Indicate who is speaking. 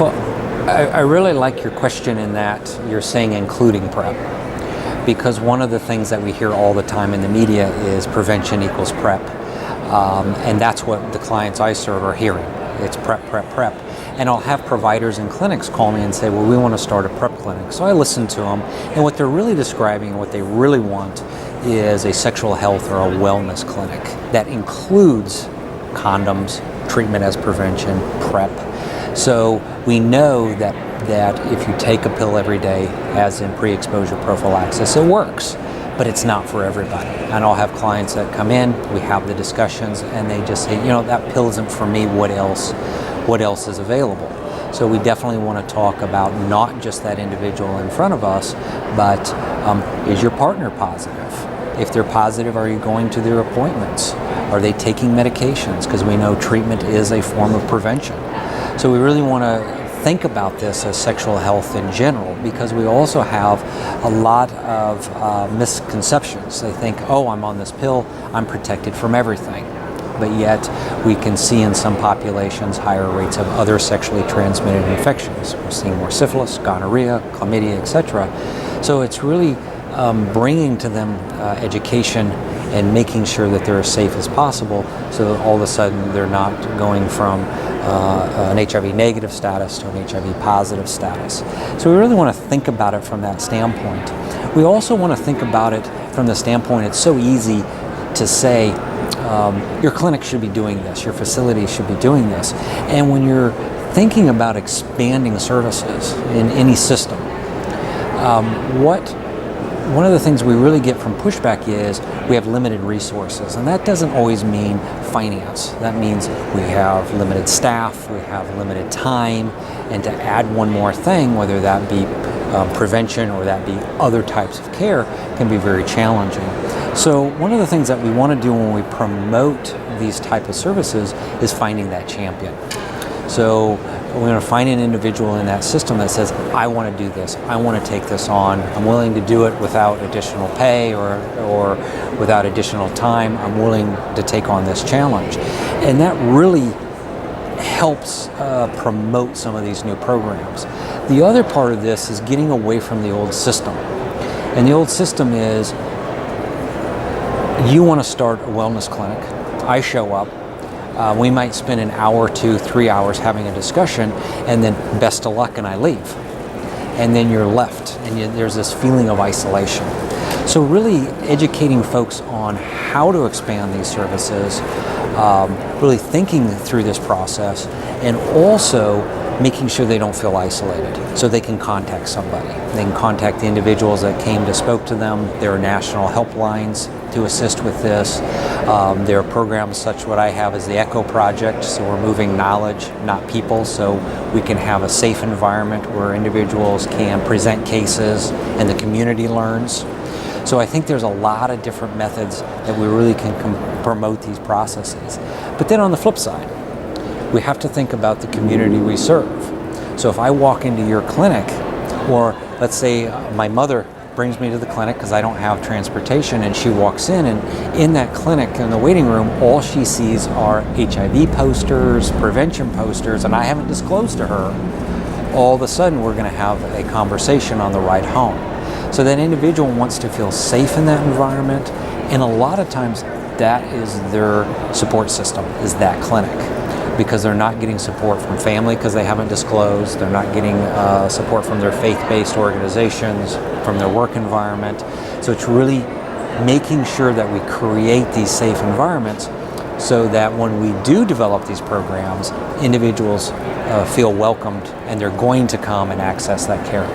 Speaker 1: Well, I really like your question in that you're saying including PrEP, because one of the things that we hear all the time in the media is prevention equals PrEP, and that's what the clients I serve are hearing. It's PrEP, PrEP, PrEP. And I'll have providers and clinics call me and say, well, we want to start a PrEP clinic. So I listen to them, and what they're really describing and what they really want is a sexual health or a wellness clinic that includes condoms, treatment as prevention, PrEP. So we know that if you take a pill every day, as in pre-exposure prophylaxis, it works, but it's not for everybody. And I'll have clients that come in, we have the discussions, and they just say, that pill isn't for me, what else is available? So we definitely want to talk about not just that individual in front of us, but is your partner positive? If they're positive, are you going to their appointments? Are they taking medications? Because we know treatment is a form of prevention. So we really want to think about this as sexual health in general, because we also have a lot of misconceptions. They think, oh, I'm on this pill, I'm protected from everything. But yet we can see in some populations higher rates of other sexually transmitted infections. We're seeing more syphilis, gonorrhea, chlamydia, etc. So it's really bringing to them education and making sure that they're as safe as possible, so that all of a sudden they're not going from an HIV negative status to an HIV positive status. So we really want to think about it from that standpoint. We also want to think about it from the standpoint, it's so easy to say, your clinic should be doing this, your facility should be doing this. And when you're thinking about expanding services in any system, one of the things we really get from pushback is we have limited resources, and that doesn't always mean finance. That means we have limited staff, we have limited time, and to add one more thing, whether that be prevention or that be other types of care, can be very challenging. So one of the things that we want to do when we promote these type of services is finding that champion. So we're going to find an individual in that system that says, I want to do this, I want to take this on, I'm willing to do it without additional pay or without additional time, I'm willing to take on this challenge. And that really helps promote some of these new programs. The other part of this is getting away from the old system. And the old system is, you want to start a wellness clinic, I show up, we might spend an hour, 2, 3 hours having a discussion, and then best of luck and I leave. And then you're left, and there's this feeling of isolation. So really educating folks on how to expand these services, really thinking through this process, and also making sure they don't feel isolated, so they can contact somebody. They can contact the individuals that came to spoke to them. There are national helplines to assist with this. There are programs such what I have as the ECHO project, so we're moving knowledge, not people, so we can have a safe environment where individuals can present cases and the community learns. So I think there's a lot of different methods that we really can promote these processes. But then on the flip side, we have to think about the community we serve. So if I walk into your clinic, or let's say my mother brings me to the clinic because I don't have transportation, and she walks in that clinic, in the waiting room, all she sees are HIV posters, prevention posters, and I haven't disclosed to her, all of a sudden we're going to have a conversation on the ride home. So that individual wants to feel safe in that environment, and a lot of times that is their support system, is that clinic, because they're not getting support from family because they haven't disclosed, they're not getting support from their faith-based organizations, from their work environment. So it's really making sure that we create these safe environments so that when we do develop these programs, individuals feel welcomed and they're going to come and access that care.